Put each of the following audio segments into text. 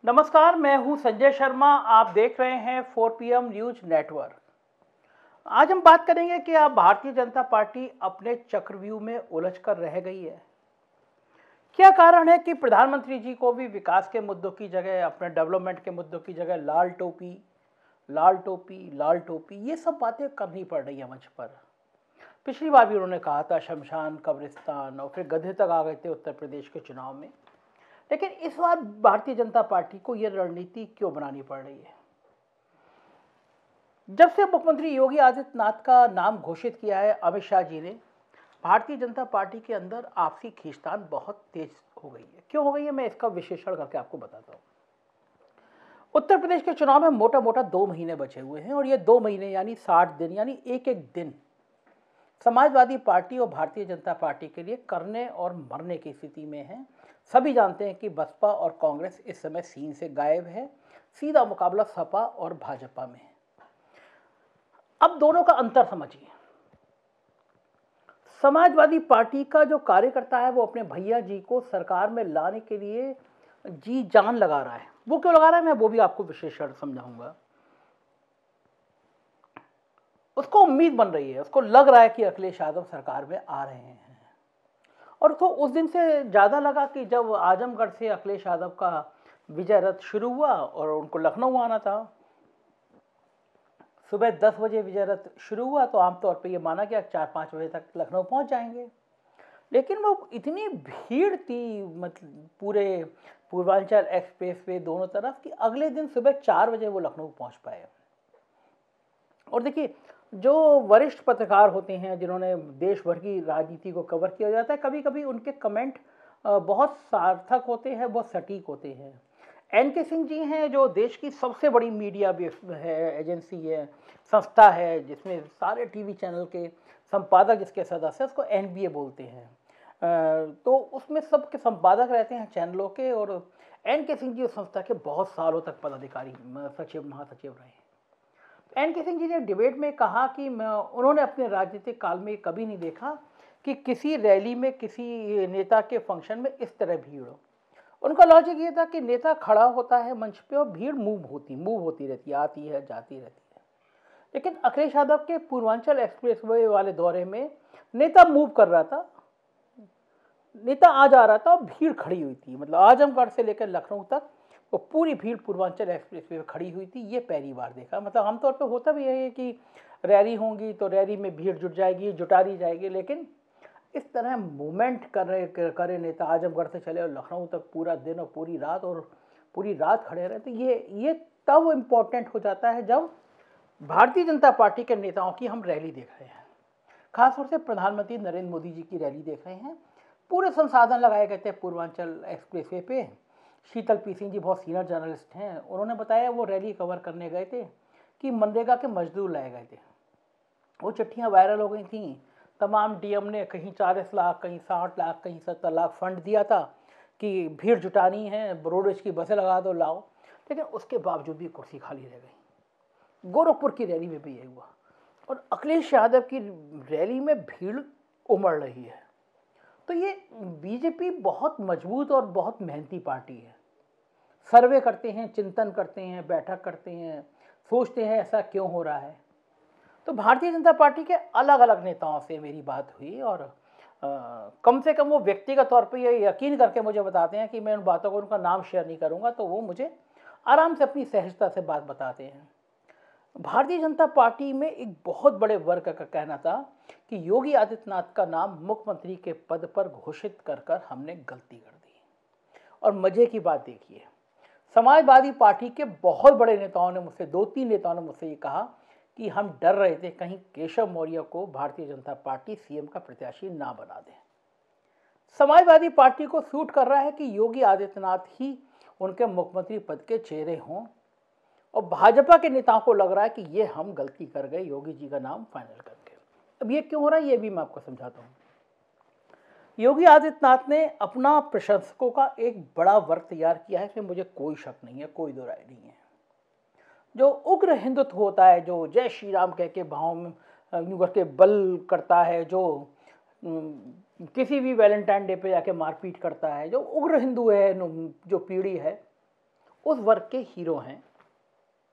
नमस्कार, मैं हूं संजय शर्मा। आप देख रहे हैं 4PM न्यूज नेटवर्क। आज हम बात करेंगे कि अब भारतीय जनता पार्टी अपने चक्रव्यूह में उलझ कर रह गई है। क्या कारण है कि प्रधानमंत्री जी को भी विकास के मुद्दों की जगह, अपने डेवलपमेंट के मुद्दों की जगह लाल टोपी, लाल टोपी, लाल टोपी, ये सब बातें करनी पड़ रही है मंच पर। पिछली बार भी उन्होंने कहा था शमशान, कब्रिस्तान, और फिर गधे तक आ गए थे उत्तर प्रदेश के चुनाव में। लेकिन इस बार भारतीय जनता पार्टी को यह रणनीति क्यों बनानी पड़ रही है? जब से मुख्यमंत्री योगी आदित्यनाथ का नाम घोषित किया है अमित शाह जी ने, भारतीय जनता पार्टी के अंदर आपसी खींचतान बहुत तेज हो गई है। क्यों हो गई है, मैं इसका विश्लेषण करके आपको बताता हूं। उत्तर प्रदेश के चुनाव में मोटा मोटा 2 महीने बचे हुए हैं, और ये 2 महीने यानी 60 दिन, यानी एक एक दिन समाजवादी पार्टी और भारतीय जनता पार्टी के लिए करने और मरने की स्थिति में है। सभी जानते हैं कि बसपा और कांग्रेस इस समय सीन से गायब है। सीधा मुकाबला सपा और भाजपा में है। अब दोनों का अंतर समझिए। समाजवादी पार्टी का जो कार्यकर्ता है वो अपने भैया जी को सरकार में लाने के लिए जी जान लगा रहा है। वो क्यों लगा रहा है, मैं वो भी आपको विशेषण समझाऊंगा। उसको उम्मीद बन रही है, उसको लग रहा है कि अखिलेश यादव सरकार में आ रहे हैं। और तो उस दिन से ज़्यादा लगा कि जब आजमगढ़ से अखिलेश यादव का विजय रथ शुरू हुआ और उनको लखनऊ आना था। सुबह 10 बजे विजय रथ शुरू हुआ तो आमतौर पर यह माना गया 4-5 बजे तक लखनऊ पहुंच जाएंगे। लेकिन वो इतनी भीड़ थी, मतलब पूरे पूर्वांचल एक्सप्रेस वे दोनों तरफ, कि अगले दिन सुबह 4 बजे वो लखनऊ पहुंच पाए। और देखिए, जो वरिष्ठ पत्रकार होते हैं जिन्होंने देश भर की राजनीति को कवर किया जाता है, कभी कभी उनके कमेंट बहुत सार्थक होते हैं, बहुत सटीक होते हैं। NK सिंह जी हैं, जो देश की सबसे बड़ी मीडिया है, एजेंसी है, संस्था है, जिसमें सारे टीवी चैनल के संपादक जिसके सदस्य हैं, उसको NBA बोलते हैं। तो उसमें सबके संपादक रहते हैं चैनलों के, और NK सिंह जी उस संस्था के बहुत सालों तक पदाधिकारी, सचिव, महासचिव रहे हैं। NK सिंह जी ने डिबेट में कहा कि उन्होंने अपने राजनीतिक काल में कभी नहीं देखा कि किसी रैली में, किसी नेता के फंक्शन में इस तरह भीड़ हो। उनका लॉजिक ये था कि नेता खड़ा होता है मंच पे और भीड़ मूव होती रहती है, आती है, जाती रहती है। लेकिन अखिलेश यादव के पूर्वांचल एक्सप्रेसवे वाले दौरे में नेता मूव कर रहा था, नेता आ जा रहा था और भीड़ खड़ी हुई थी। मतलब आजमगढ़ से लेकर लखनऊ तक वो पूरी भीड़ पूर्वांचल एक्सप्रेसवे में खड़ी हुई थी। ये पहली बार देखा। मतलब आमतौर पे होता भी है कि रैली होंगी तो रैली में भीड़ जुट जाएगी, जुटा दी जाएगी, लेकिन इस तरह मूवमेंट करे नेता आजमगढ़ से चले और लखनऊ तक पूरा दिन और पूरी रात खड़े रहे। तो ये तब इम्पोर्टेंट हो जाता है जब भारतीय जनता पार्टी के नेताओं की हम रैली देख रहे हैं। खासतौर से प्रधानमंत्री नरेंद्र मोदी जी की रैली देख रहे हैं। पूरे संसाधन लगाए गए थे पूर्वांचल एक्सप्रेसवे पे। शीतल पी सिंह जी बहुत सीनियर जर्नलिस्ट हैं, उन्होंने बताया वो रैली कवर करने गए थे कि मनरेगा के मजदूर लाए गए थे। वो चिट्ठियाँ वायरल हो गई थी। तमाम DM ने कहीं 40 लाख, कहीं 60 लाख, कहीं 70 लाख फंड दिया था कि भीड़ जुटानी है, रोडवेज की बसें लगा दो, लाओ। लेकिन उसके बावजूद भी कुर्सी खाली रह गई। गोरखपुर की रैली में भी यही हुआ। और अखिलेश यादव की रैली में भीड़ उमड़ रही है। तो ये बीजेपी बहुत मजबूत और बहुत मेहनती पार्टी है। सर्वे करते हैं, चिंतन करते हैं, बैठक करते हैं, सोचते हैं ऐसा क्यों हो रहा है। तो भारतीय जनता पार्टी के अलग अलग नेताओं से मेरी बात हुई, और कम से कम वो व्यक्तिगत तौर पे ये यकीन करके मुझे बताते हैं कि मैं उन बातों को, उनका नाम शेयर नहीं करूंगा, तो वो मुझे आराम से अपनी सहजता से बात बताते हैं। भारतीय जनता पार्टी में एक बहुत बड़े वर्ग का कहना था कि योगी आदित्यनाथ का नाम मुख्यमंत्री के पद पर घोषित कर हमने गलती कर दी। और मजे की बात देखिए, समाजवादी पार्टी के बहुत बड़े नेताओं ने मुझसे, 2-3 नेताओं ने मुझसे ये कहा कि हम डर रहे थे कहीं केशव मौर्य को भारतीय जनता पार्टी CM का प्रत्याशी ना बना दे। समाजवादी पार्टी को सूट कर रहा है कि योगी आदित्यनाथ ही उनके मुख्यमंत्री पद के चेहरे हों, और भाजपा के नेताओं को लग रहा है कि ये हम गलती कर गए योगी जी का नाम फाइनल करके। अब ये क्यों हो रहा है, ये भी मैं आपको समझाता हूँ। योगी आदित्यनाथ ने अपना प्रशंसकों का एक बड़ा वर्ग तैयार किया है, इसमें मुझे कोई शक नहीं है, कोई दो राय नहीं है। जो उग्र हिंदुत्व होता है, जो जय श्री राम कह के भाव में यूं करके बल करता है, जो किसी भी वैलेंटाइन डे पे जाके मारपीट करता है, जो उग्र हिंदू है, जो पीढ़ी है, उस वर्ग के हीरो हैं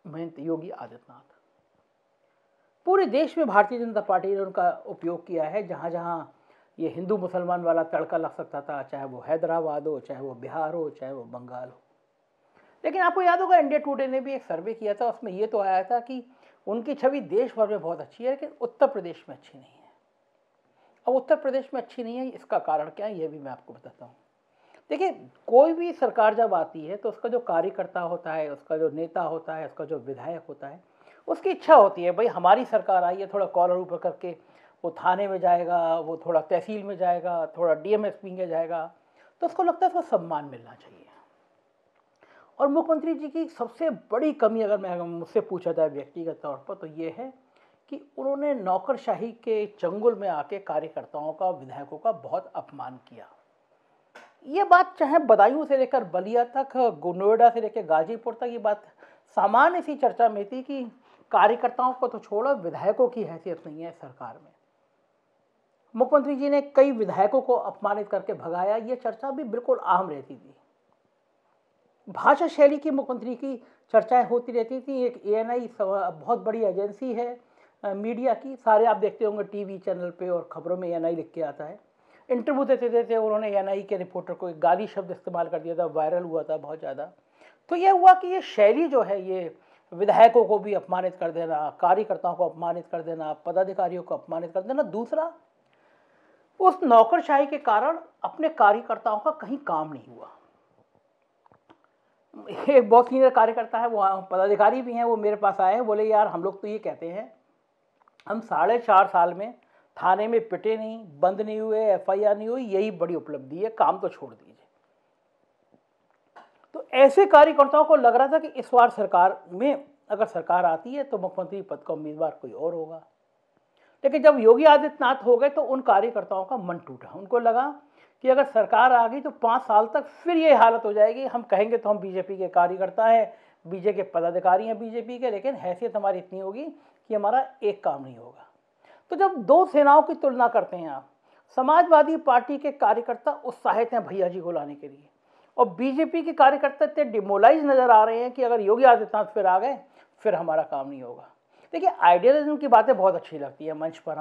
महंत योगी आदित्यनाथ। पूरे देश में भारतीय जनता पार्टी ने उनका उपयोग किया है। जहाँ जहाँ ये हिंदू मुसलमान वाला तड़का लग सकता था, चाहे वो हैदराबाद हो, चाहे वो बिहार हो, चाहे वो बंगाल हो। लेकिन आपको याद होगा इंडिया टुडे ने भी एक सर्वे किया था, उसमें ये तो आया था कि उनकी छवि देश भर में बहुत अच्छी है, लेकिन उत्तर प्रदेश में अच्छी नहीं है। अब उत्तर प्रदेश में अच्छी नहीं है, इसका कारण क्या है ये भी मैं आपको बताता हूँ। देखिए, कोई भी सरकार जब आती है तो उसका जो कार्यकर्ता होता है, उसका जो नेता होता है, उसका जो विधायक होता है, उसकी इच्छा होती है भाई हमारी सरकार आई है, थोड़ा कॉलर ऊपर करके वो थाने में जाएगा, वो थोड़ा तहसील में जाएगा, थोड़ा डीएमएसपी में जाएगा, तो उसको लगता है उसको सम्मान मिलना चाहिए। और मुख्यमंत्री जी की सबसे बड़ी कमी अगर मैं मुझसे पूछा जाए व्यक्तिगत तौर पर तो ये है कि उन्होंने नौकरशाही के चंगुल में आके कार्यकर्ताओं का, विधायकों का बहुत अपमान किया। ये बात चाहे बदायूं से लेकर बलिया तक, नोएडा से लेकर गाजीपुर तक, ये बात सामान्य सी चर्चा में थी कि कार्यकर्ताओं को तो छोड़ो, विधायकों की हैसियत नहीं है सरकार में। मुख्यमंत्री जी ने कई विधायकों को अपमानित करके भगाया, ये चर्चा भी बिल्कुल आम रहती थी। भाषा शैली की मुख्यमंत्री की चर्चाएं होती रहती थी। एक एएनआई बहुत बड़ी एजेंसी है मीडिया की, सारे आप देखते होंगे टीवी चैनल पे और खबरों में एएनआई लिख के आता है। इंटरव्यू देते देते उन्होंने एएनआई के रिपोर्टर को एक गाली शब्द इस्तेमाल कर दिया था, वायरल हुआ था बहुत ज़्यादा। तो यह हुआ कि ये शैली जो है, ये विधायकों को भी अपमानित कर देना, कार्यकर्ताओं को अपमानित कर देना, पदाधिकारियों को अपमानित कर देना। दूसरा, उस नौकरशाही के कारण अपने कार्यकर्ताओं का कहीं काम नहीं हुआ। एक बहुत सीनियर कार्यकर्ता है, वो पदाधिकारी भी हैं, वो मेरे पास आए हैं, बोले यार हम लोग तो ये कहते हैं हम 4.5 साल में थाने में पिटे नहीं, बंद नहीं हुए, एफआईआर नहीं हुई, यही बड़ी उपलब्धि है, काम तो छोड़ दीजिए। तो ऐसे कार्यकर्ताओं को लग रहा था कि इस बार सरकार में अगर सरकार आती है तो मुख्यमंत्री पद का उम्मीदवार कोई और होगा। लेकिन जब योगी आदित्यनाथ हो गए तो उन कार्यकर्ताओं का मन टूटा। उनको लगा कि अगर सरकार आ गई तो 5 साल तक फिर ये हालत हो जाएगी, हम कहेंगे तो हम बीजेपी के कार्यकर्ता हैं, बीजेपी के पदाधिकारी हैं बीजेपी के, लेकिन हैसियत हमारी इतनी होगी कि हमारा एक काम नहीं होगा। तो जब दो सेनाओं की तुलना करते हैं आप, समाजवादी पार्टी के कार्यकर्ता उत्साहित हैं भैया जी को लाने के लिए, और बीजेपी के कार्यकर्ता इतने डिमोलाइज नजर आ रहे हैं कि अगर योगी आदित्यनाथ फिर आ गए फिर हमारा काम नहीं होगा। देखिए, आइडियलिज्म की बातें बहुत अच्छी लगती है, मंच पर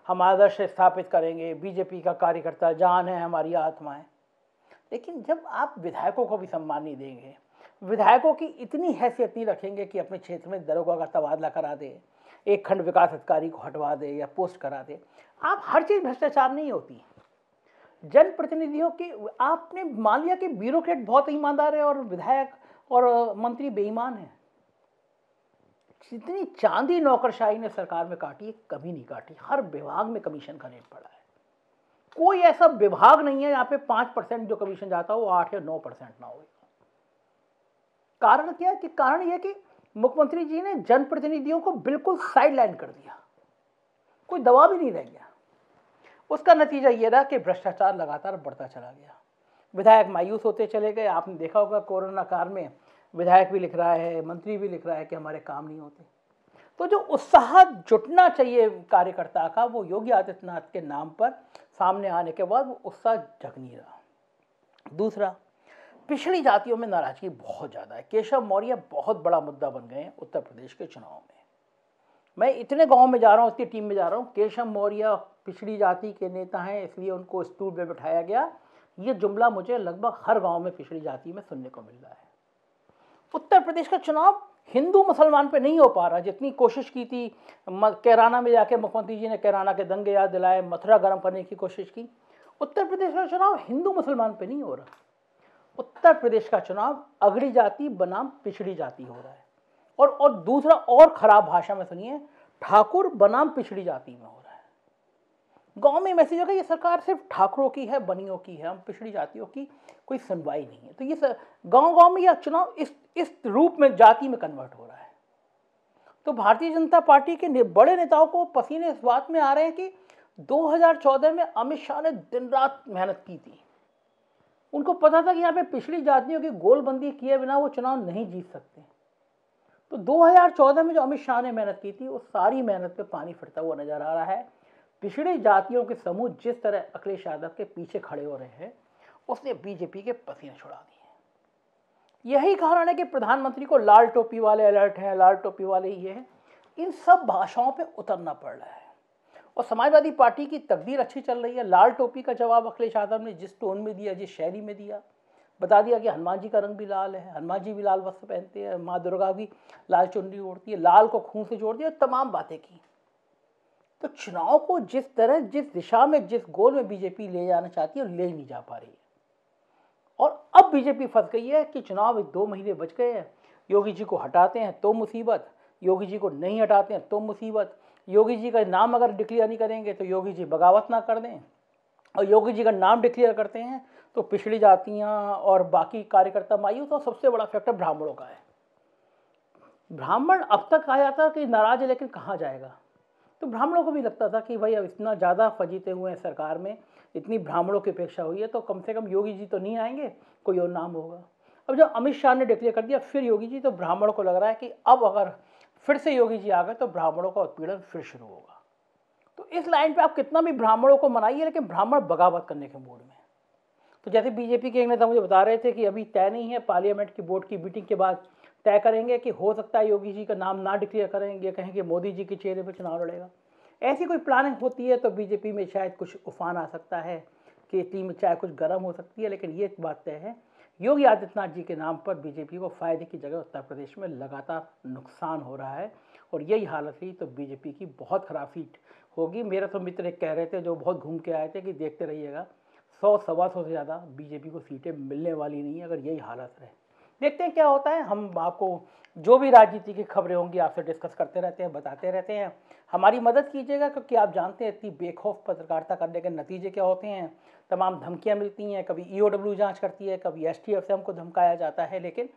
हम आदर्श स्थापित करेंगे, बीजेपी का कार्यकर्ता जान है, हमारी आत्मा है। लेकिन जब आप विधायकों को भी सम्मान नहीं देंगे, विधायकों की इतनी हैसियत नहीं रखेंगे कि अपने क्षेत्र में दरोगा का तबादला करा दे, एक खंड विकास अधिकारी को हटवा दे या पोस्ट करा दे, आप हर चीज़ भ्रष्टाचार नहीं होती। जनप्रतिनिधियों की आपने मान लिया कि ब्यूरोक्रेट बहुत ईमानदार है और विधायक और मंत्री बेईमान है। जितनी चांदी नौकरशाही ने सरकार में काटी है, कभी नहीं काटी। हर विभाग में कमीशन का रेट पड़ा है। कोई ऐसा विभाग नहीं है यहाँ पे 5% जो कमीशन जाता हो 8 या 9% ना हो। कारण क्या है? कि कारण यह कि मुख्यमंत्री जी ने जनप्रतिनिधियों को बिल्कुल साइडलाइन कर दिया, कोई दबाव ही नहीं रह गया। उसका नतीजा यह रहा कि भ्रष्टाचार लगातार बढ़ता चला गया, विधायक मायूस होते चले गए। आपने देखा होगा कोरोना काल में विधायक भी लिख रहा है, मंत्री भी लिख रहा है कि हमारे काम नहीं होते। तो जो उत्साह जुटना चाहिए कार्यकर्ता का, वो योगी आदित्यनाथ के नाम पर सामने आने के बाद वो उत्साह जग नहीं रहा। दूसरा, पिछड़ी जातियों में नाराजगी बहुत ज़्यादा है। केशव मौर्य बहुत बड़ा मुद्दा बन गए हैं उत्तर प्रदेश के चुनाव में। मैं इतने गांव में जा रहा हूँ, इतनी टीम में जा रहा हूँ, केशव मौर्य पिछड़ी जाति के नेता हैं इसलिए उनको स्टूल में बिठाया गया। ये जुमला मुझे लगभग हर गांव में पिछड़ी जाति में सुनने को मिल रहा है। उत्तर प्रदेश का चुनाव हिंदू मुसलमान पे नहीं हो पा रहा। जितनी कोशिश की थी, कैराना में जाके मुख्यमंत्री जी ने कैराना के दंगे याद दिलाए, मथुरा गर्म करने की कोशिश की। उत्तर प्रदेश का चुनाव हिंदू मुसलमान पे नहीं हो रहा। उत्तर प्रदेश का चुनाव अगड़ी जाति बनाम पिछड़ी जाति हो रहा है। और दूसरा और खराब भाषा में सुनिए, ठाकुर बनाम पिछड़ी जाति में हो रहा है। गांव में मैसेज होगा ये सरकार सिर्फ ठाकुरों की है, बनियों की है, हम पिछड़ी जातियों की कोई सुनवाई नहीं है। तो ये गांव-गांव में यह चुनाव इस रूप में जाति में कन्वर्ट हो रहा है। तो भारतीय जनता पार्टी के बड़े नेताओं को पसीने इस बात में आ रहे हैं कि 2014 में अमित शाह ने दिन रात मेहनत की थी। उनको पता था कि यहाँ पे पिछड़ी जातियों की गोलबंदी किए बिना वो चुनाव नहीं जीत सकते। तो 2014 में जो अमित शाह ने मेहनत की थी, वो सारी मेहनत पे पानी फिरता हुआ नजर आ रहा है। पिछड़ी जातियों के समूह जिस तरह अखिलेश यादव के पीछे खड़े हो रहे हैं, उसने बीजेपी के पसीने छुड़ा दिए। यही कारण है कि प्रधानमंत्री को लाल टोपी वाले अलर्ट हैं, लाल टोपी वाले ये हैं, इन सब भाषाओं पे उतरना पड़ रहा है। और समाजवादी पार्टी की तकदीर अच्छी चल रही है। लाल टोपी का जवाब अखिलेश यादव ने जिस टोन में दिया, जिस शैली में दिया, बता दिया कि हनुमान जी का रंग भी लाल है, हनुमान जी भी लाल वस्त्र पहनते हैं, माँ दुर्गा भी लाल चुनरी ओढ़ती है, लाल को खून से जोड़ दिया, तमाम बातें की। तो चुनाव को जिस तरह, जिस दिशा में, जिस गोल में बीजेपी ले जाना चाहती है, ले नहीं जा पा रही है। और अब बीजेपी फंस गई है कि चुनाव 2 महीने बच गए हैं, योगी जी को हटाते हैं तो मुसीबत, योगी जी को नहीं हटाते हैं तो मुसीबत, योगी जी का नाम अगर डिक्लेयर नहीं करेंगे तो योगी जी बगावत ना कर दें, और योगी जी का नाम डिक्लेयर करते हैं तो पिछड़ी जातियाँ और बाकी कार्यकर्ता मायूस। तो सबसे बड़ा फैक्टर ब्राह्मणों का है। ब्राह्मण अब तक आया था कि नाराज है, लेकिन कहाँ जाएगा। तो ब्राह्मणों को भी लगता था कि भाई अब इतना ज़्यादा फजीते हुए हैं सरकार में, इतनी ब्राह्मणों की अपेक्षा हुई है, तो कम से कम योगी जी तो नहीं आएंगे, कोई और नाम होगा। अब जब अमित शाह ने डिक्लेयर कर दिया फिर योगी जी, तो ब्राह्मणों को लग रहा है कि अब अगर फिर से योगी जी आ गए तो ब्राह्मणों का उत्पीड़न फिर शुरू होगा। तो इस लाइन पे आप कितना भी ब्राह्मणों को मनाइए, लेकिन ब्राह्मण बगावत करने के मूड में। तो जैसे बीजेपी के एक नेता मुझे बता रहे थे कि अभी तय नहीं है, पार्लियामेंट की बोर्ड की मीटिंग के बाद तय करेंगे कि हो सकता है योगी जी का नाम ना डिक्लेयर करेंगे, कहेंगे मोदी जी के चेहरे पर चुनाव लड़ेगा। ऐसी कोई प्लानिंग होती है तो बीजेपी में शायद कुछ उफान आ सकता है, कि टीम चाहे कुछ गर्म हो सकती है, लेकिन ये बात तय है योगी आदित्यनाथ जी के नाम पर बीजेपी को फायदे की जगह उत्तर प्रदेश में लगातार नुकसान हो रहा है। और यही हालत रही तो बीजेपी की बहुत खराब सीट होगी। मेरा तो मित्र एक कह रहे थे, जो बहुत घूम के आए थे, कि देखते रहिएगा 100-125 से ज़्यादा बीजेपी को सीटें मिलने वाली नहीं है अगर यही हालत रहे। देखते हैं क्या होता है। हम आपको जो भी राजनीति की खबरें होंगी आपसे डिस्कस करते रहते हैं, बताते रहते हैं। हमारी मदद कीजिएगा, क्योंकि आप जानते हैं इतनी बेखौफ पत्रकारिता करने के नतीजे क्या होते हैं। तमाम धमकियां मिलती हैं, कभी ईओडब्ल्यू जांच करती है, कभी एसटीएफ से हमको धमकाया जाता है, लेकिन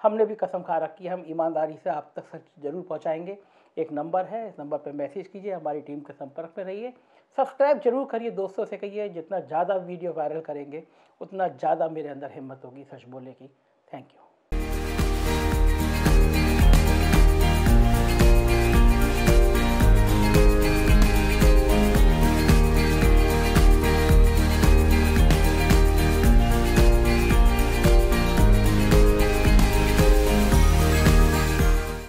हमने भी कसम खा रखी है हम ईमानदारी से आप तक सच जरूर पहुंचाएंगे। एक नंबर है, इस नंबर पर मैसेज कीजिए, हमारी टीम के संपर्क में रहिए, सब्सक्राइब जरूर करिए, दोस्तों से कहिए। जितना ज़्यादा वीडियो वायरल करेंगे उतना ज़्यादा मेरे अंदर हिम्मत होगी सच बोलने की। Thank you.